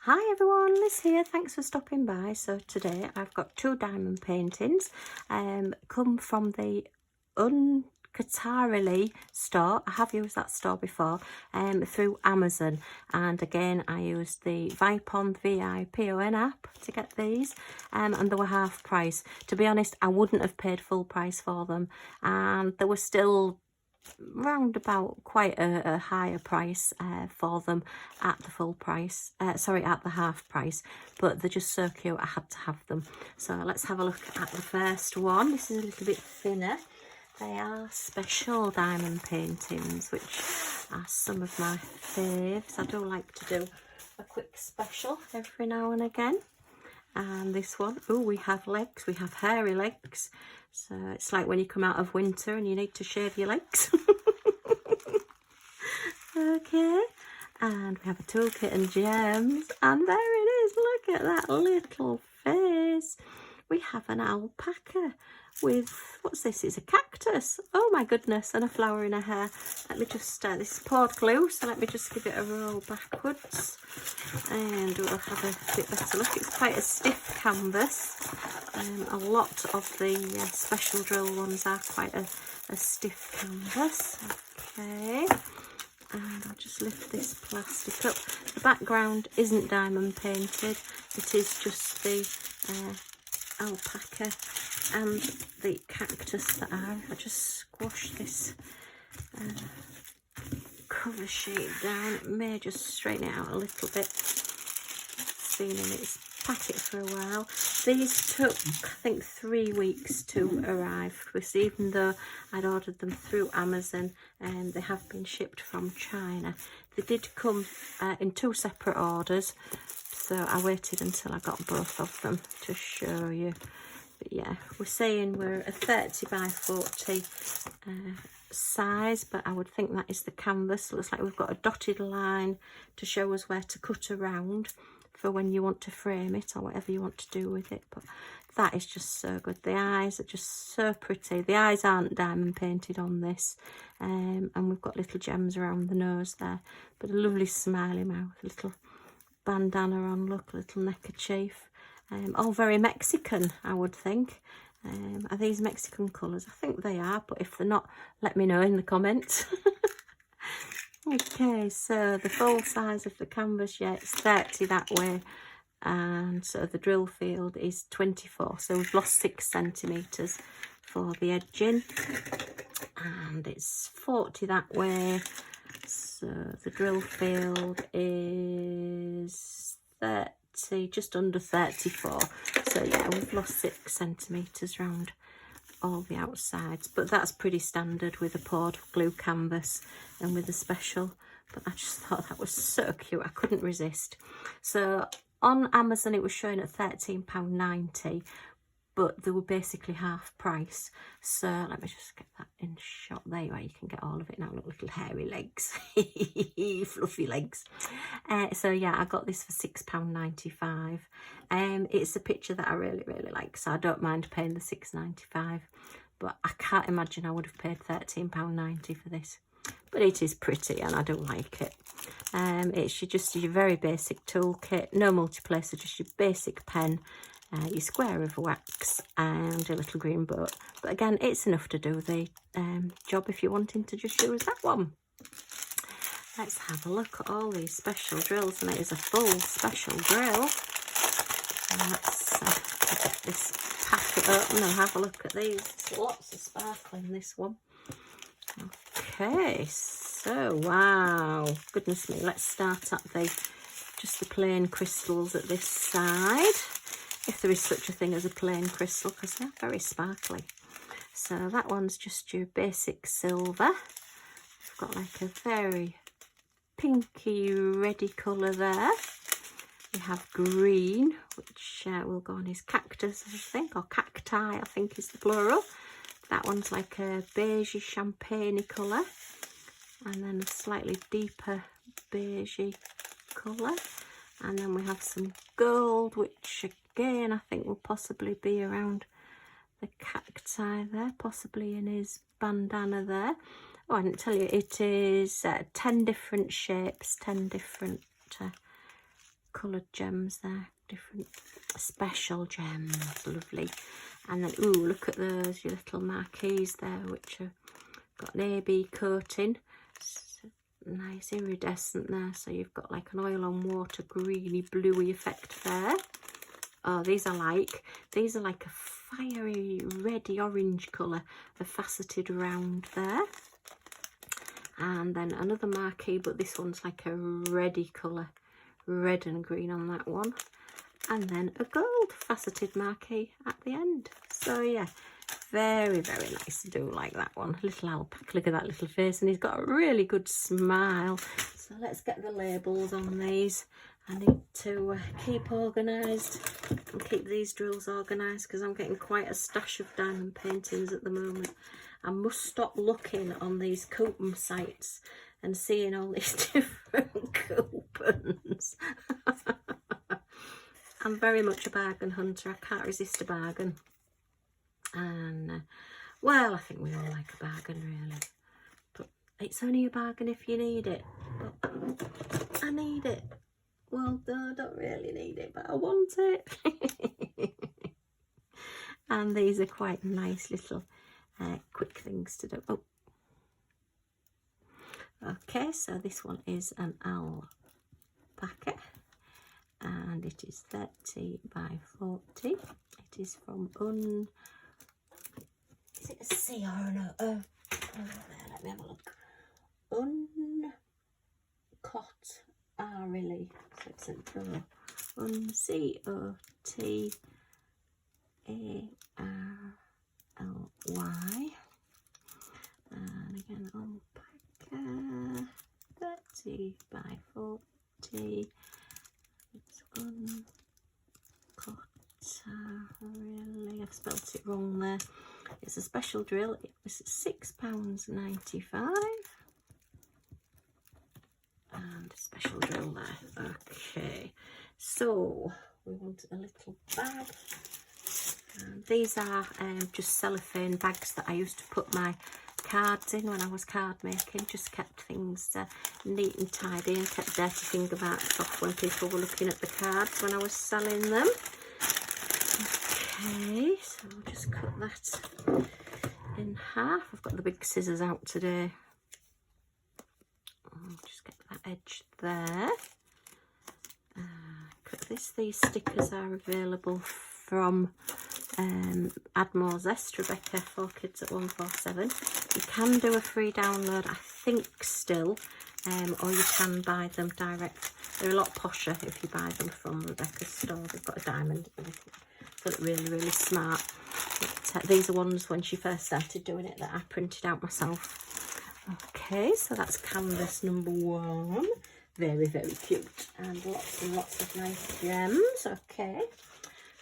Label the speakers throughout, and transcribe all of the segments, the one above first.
Speaker 1: Hi everyone, Liz here, thanks for stopping by. So today I've got two diamond paintings come from the UNCOTARILY store. I have used that store before through Amazon, and again I used the Vipon VIPON app to get these and they were half price. To be honest, I wouldn't have paid full price for them, and they were still round about quite a higher price for them at the full price, at the half price, but they're just so cute I had to have them. So let's have a look at the first one. This is a little bit thinner. They are special diamond paintings, which are some of my faves. I do like to do a quick special every now and again. And this one, oh, we have legs, we have hairy legs. So it's like when you come out of winter and you need to shave your legs. Okay, and we have a toolkit and gems, and there it is. Look at that little face. We have an alpaca with, what's this? It's a cactus. Oh my goodness, and a flower in her hair. Let me just, this is poured glue, so let me just give it a roll backwards and we'll have a bit better look. It's quite a stiff canvas. A lot of the special drill ones are quite a stiff canvas. Okay. And I'll just lift this plastic up. The background isn't diamond painted, it is just the alpaca and the cactus that are. I just squash this cover sheet down. It may just straighten it out a little bit. Seen in its packet for a while. These took, I think, 3 weeks to arrive, because even though I'd ordered them through Amazon and they have been shipped from China, they did come in 2 separate orders, so I waited until I got both of them to show you. But yeah, we're saying we're a 30 by 40 size, but I would think that is the canvas. Looks like we've got a dotted line to show us where to cut around for when you want to frame it or whatever you want to do with it. But that is just so good. The eyes are just so pretty. The eyes aren't diamond painted on this, and we've got little gems around the nose there, but a lovely smiley mouth, a little bandana on, look, a little neckerchief. All very Mexican, I would think. Are these Mexican colours? I think they are, but if they're not, let me know in the comments. Okay, so the full size of the canvas, yeah, it's 30 that way, and so the drill field is 24, so we've lost 6 centimetres for the edging, and it's 40 that way, so the drill field is 30, just under 34, so yeah, we've lost 6 centimetres round all the outsides, but that's pretty standard with a poured glue canvas and with a special. But I just thought that was so cute, I couldn't resist. So on Amazon it was showing at £13.90, but they were basically half price. So let me just get that in shot. There you are, you can get all of it now. Look, little hairy legs, fluffy legs. So yeah, I got this for £6.95. It's a picture that I really like, so I don't mind paying the £6.95, but I can't imagine I would have paid £13.90 for this. But it is pretty and I do like it. It's just your very basic toolkit, no multiplacer, just your basic pen, your square of wax and a little green boat. But again, it's enough to do the job if you're wanting to just use that one. Let's have a look at all these special drills, and it is a full special drill. And let's get this packet open and have a look at these. There's lots of sparkle in this one. Okay, so wow, goodness me, let's start at just the plain crystals at this side, if there is such a thing as a plain crystal, because they're very sparkly. So that one's just your basic silver. We've got like a very pinky reddy colour there. We have green, which will go on his cactus, I think, or cacti, I think is the plural. That one's like a beigey champagne colour, and then a slightly deeper beigey colour. And then we have some gold, which again I think will possibly be around the cacti there, possibly in his bandana there. Oh, I didn't tell you, it is 10 different shapes, 10 different coloured gems there, different special gems, lovely. And then, ooh, look at those, your little marquees there, which have got an AB coating. Nice iridescent there, so you've got like an oil on water greeny bluey effect there. Oh, these are like a fiery reddy orange colour, the faceted round there. And then another marquee, but this one's like a reddy colour, red and green on that one. And then a gold faceted marquee at the end. So yeah, very, very nice. I do like that one. Little alpaca, look at that little face, and he's got a really good smile. So let's get the labels on these. I need to keep organised and keep these drills organised because I'm getting quite a stash of diamond paintings at the moment. I must stop looking on these coupon sites and seeing all these different coupons. I'm very much a bargain hunter. I can't resist a bargain. And, well, I think we all like a bargain, really. But it's only a bargain if you need it. But I need it. Well, no, I don't really need it, but I want it. And these are quite nice little quick things to do. Oh. Okay, so this one is an alpaca. And it is 30 by 40. It is from is it a C or an O? Let me have a look. UNCOTARILY. So it's an O. UNCOTARILY. And again, alpaca. 30 by 40. It's UNCOTARILY. I've spelt it wrong there. It's a special drill. It was £6.95. And a special drill there. Okay, so we want a little bag. And these are just cellophane bags that I used to put my cards in when I was card making. Just kept things neat and tidy and kept dirty finger marks off when people were looking at the cards when I was selling them. Okay, so I'll just cut that in half. I've got the big scissors out today. I'll just get that edge there. Cut this. These stickers are available from Admore Zest, Rebecca, 4 Kids at 147. You can do a free download, I think, still, or you can buy them direct. They're a lot posher if you buy them from Rebecca's store. They've got a diamond and everything. Got it really, really smart. But, these are ones when she first started doing it that I printed out myself. Okay, so that's canvas number 1. Very, very cute. And lots of nice gems. Okay.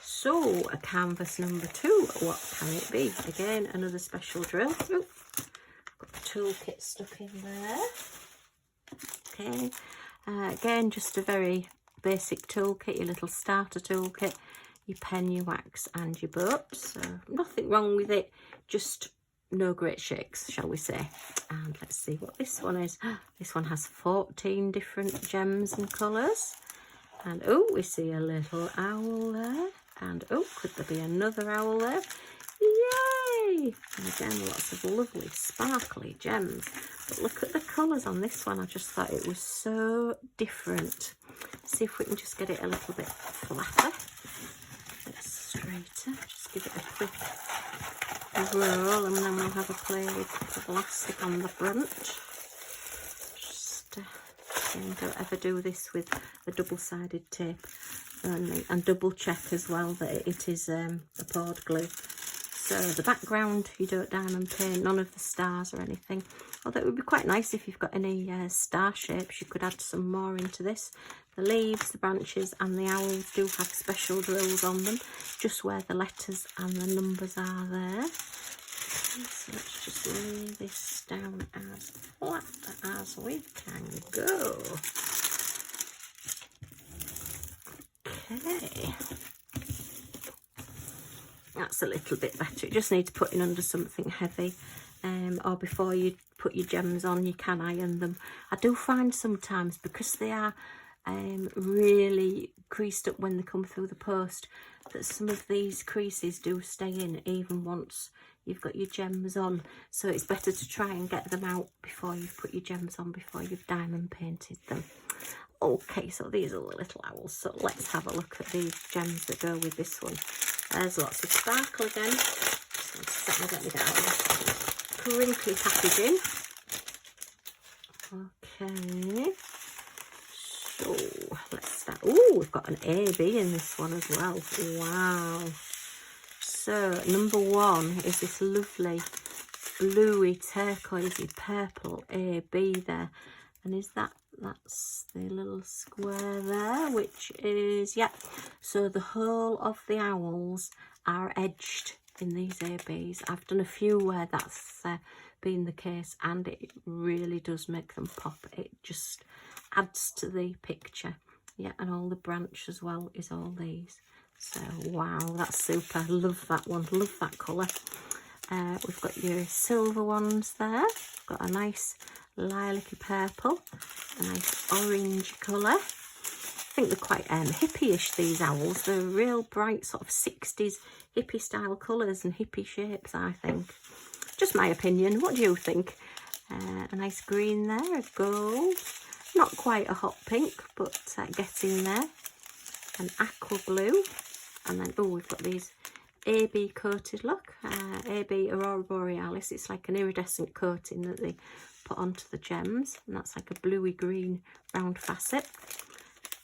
Speaker 1: So, a canvas number 2, what can it be? Again, another special drill. Ooh, got the toolkit stuck in there. Okay, again, just a very basic toolkit, your little starter toolkit, your pen, your wax and your boats. So, nothing wrong with it, just no great shakes, shall we say. And let's see what this one is. This one has 14 different gems and colours. And, oh, we see a little owl there. And, oh, could there be another owl there? Yay! And again, lots of lovely, sparkly gems. But look at the colours on this one. I just thought it was so different. See if we can just get it a little bit flatter. A bit straighter. Just give it a quick roll, and then we'll have a play with the plastic on the front. Just, don't ever do this with a double-sided tape. And double check as well that it is a poured glue. So the background, you don't diamond paint, none of the stars or anything. Although it would be quite nice if you've got any star shapes, you could add some more into this. The leaves, the branches and the owls do have special drills on them, just where the letters and the numbers are there. Okay, so let's just lay this down as flat as we can go. Okay, that's a little bit better. It just needs putting under something heavy, or before you put your gems on, you can iron them. I do find sometimes, because they are really creased up when they come through the post, that some of these creases do stay in even once you've got your gems on. So it's better to try and get them out before you've put your gems on, before you've diamond painted them. Okay, so these are the little owls. So let's have a look at the gems that go with this one. There's lots of sparkle again. Just let me get out of the crinkly packaging. Okay. So let's start. Oh, we've got an AB in this one as well. Wow. So number 1 is this lovely bluey turquoisey purple AB there. And is that's the little square there, which is, yeah. So the whole of the owls are edged in these ABs. I've done a few where that's been the case, and it really does make them pop. It just adds to the picture. Yeah, and all the branch as well is all these. So wow, that's super. Love that one, love that colour. We've got your silver ones there. We've got a nice lilac-y purple, a nice orange colour. I think they're quite hippie-ish, these owls. They're real bright sort of 60s hippie style colours and hippie shapes, I think. Just my opinion. What do you think? A nice green there, a gold. Not quite a hot pink, but getting there. An aqua blue. And then, oh, we've got these AB coated, look. AB Aurora Borealis. It's like an iridescent coating that they put onto the gems. And that's like a bluey green round facet.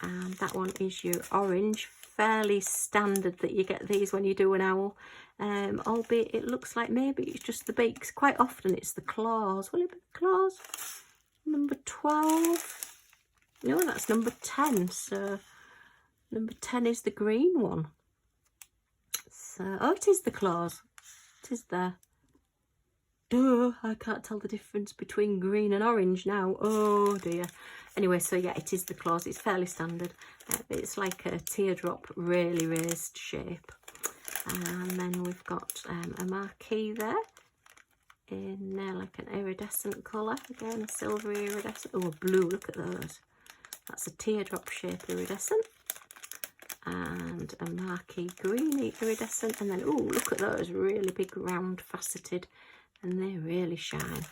Speaker 1: And that one is your orange. Fairly standard that you get these when you do an owl. Albeit it looks like maybe it's just the beaks. Quite often it's the claws. Will it be the claws? Number 12. No, that's number 10. So number 10 is the green one. So, oh, it is the claws. It is there. Duh, I can't tell the difference between green and orange now. Oh dear. Anyway, so yeah, it is the claws. It's fairly standard. It's like a teardrop, really raised shape. And then we've got a marquee there in like an iridescent colour. Again, a silvery iridescent. Oh, blue, look at those. That's a teardrop shape iridescent. And a marquee green iridescent. And then, oh, look at those, really big round faceted. And they really shine.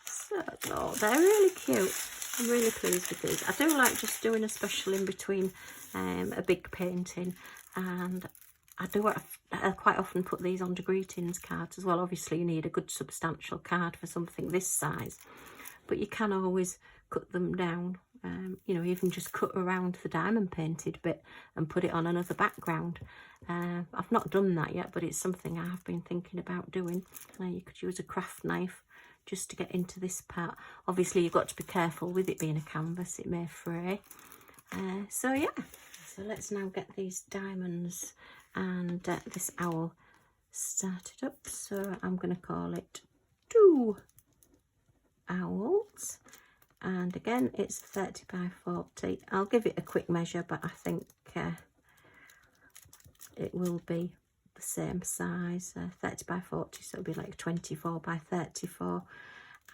Speaker 1: So, oh, they're really cute. I'm really pleased with these. I do like just doing a special in between a big painting, and I do quite often put these onto greetings cards as well. Obviously you need a good substantial card for something this size, but you can always cut them down, you know, even just cut around the diamond painted bit and put it on another background. I've not done that yet, but it's something I have been thinking about doing. You could use a craft knife just to get into this part. Obviously you've got to be careful with it being a canvas, it may fray. So yeah, so let's now get these diamonds and this owl started up. So I'm going to call it 2 owls, and again it's 30 by 40. I'll give it a quick measure, but I think it will be the same size, 30 by 40, so it'll be like 24 by 34.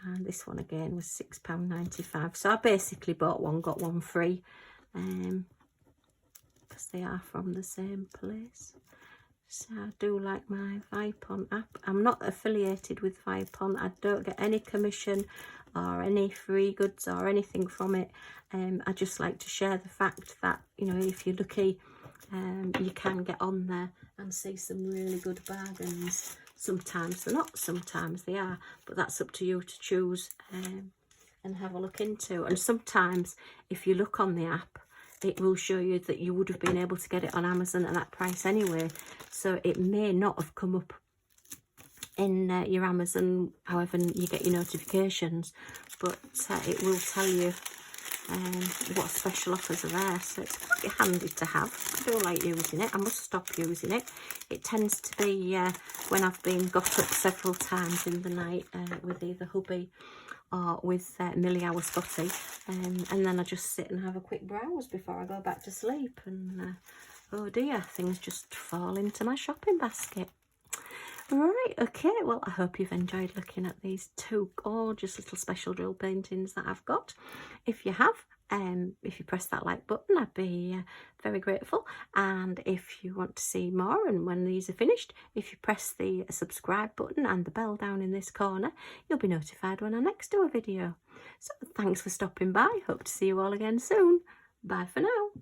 Speaker 1: And this one again was £6.95. So I basically bought one, got one free, because they are from the same place. So I do like my Vipon app. I'm not affiliated with Vipon. I don't get any commission or any free goods or anything from it. I just like to share the fact that, you know, if you're lucky, you can get on there and see some really good bargains. Sometimes they're not, sometimes they are, but that's up to you to choose and have a look into. And sometimes if you look on the app, it will show you that you would have been able to get it on Amazon at that price anyway. So it may not have come up in your Amazon, however you get your notifications, but it will tell you what special offers are there. So it's quite handy to have. I do like using it. I must stop using it. It tends to be when I've been got up several times in the night with either hubby or with Millie, our Scotty, and then I just sit and have a quick browse before I go back to sleep, and oh dear, things just fall into my shopping basket. Right, okay, well, I hope you've enjoyed looking at these 2 gorgeous little special drill paintings that I've got. If you have, If you press that like button, I'd be very grateful. And if you want to see more, and when these are finished, if you press the subscribe button and the bell down in this corner, you'll be notified when I next do a video. So thanks for stopping by. Hope to see you all again soon. Bye for now.